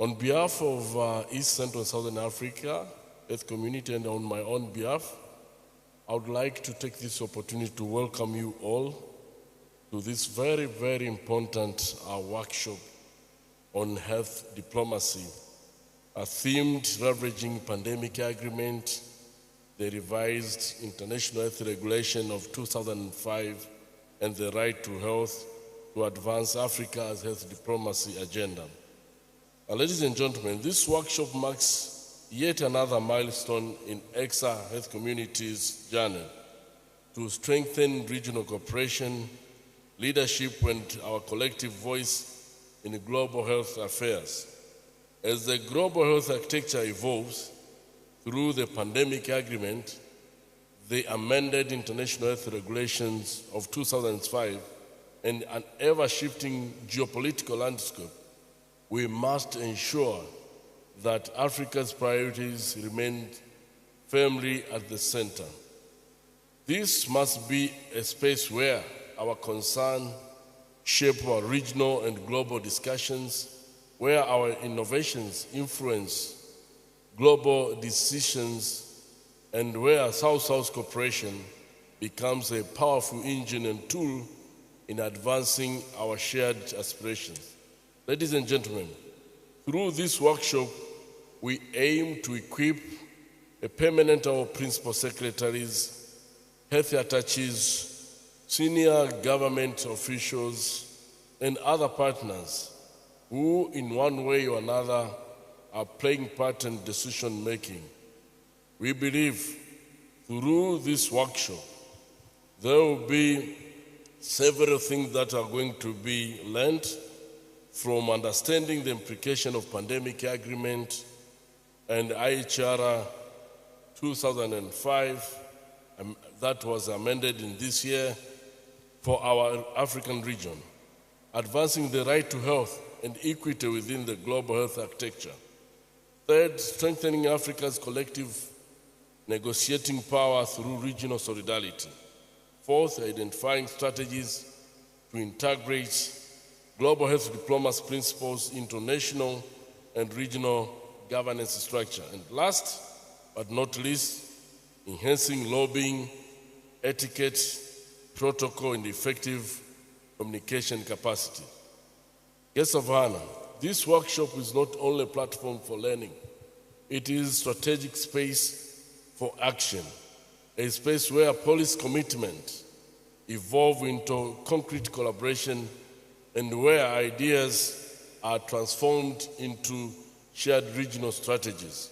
On behalf of East Central and Southern Africa Health Community and on my own behalf, I would like to take this opportunity to welcome you all to this very, very important workshop on health diplomacy, themed leveraging pandemic agreement, the revised International Health Regulation of 2005, and the right to health to advance Africa's health diplomacy agenda. Ladies and gentlemen, this workshop marks yet another milestone in ECSA Health Community's journey to strengthen regional cooperation, leadership, and our collective voice in global health affairs. As the global health architecture evolves through the pandemic agreement, the amended International Health Regulations of 2005, and an ever-shifting geopolitical landscape, we must ensure that Africa's priorities remain firmly at the center. This must be a space where our concern shape our regional and global discussions, where our innovations influence global decisions, and where South-South cooperation becomes a powerful engine and tool in advancing our shared aspirations. Ladies and gentlemen, through this workshop, we aim to equip a permanent or principal secretaries, health attaches, senior government officials, and other partners who, in one way or another, are playing part in decision-making. We believe through this workshop, there will be several things that are going to be learned from understanding the implication of pandemic agreement and IHR 2005 that was amended in this year for our African region, advancing the right to health and equity within the global health architecture. Third, strengthening Africa's collective negotiating power through regional solidarity. Fourth, identifying strategies to integrate global health diplomacy principles into national and regional governance structure. And last but not least, enhancing lobbying, etiquette, protocol, and effective communication capacity. Guests of honor, this workshop is not only a platform for learning, it is a strategic space for action, a space where policy commitment evolve into concrete collaboration and where ideas are transformed into shared regional strategies.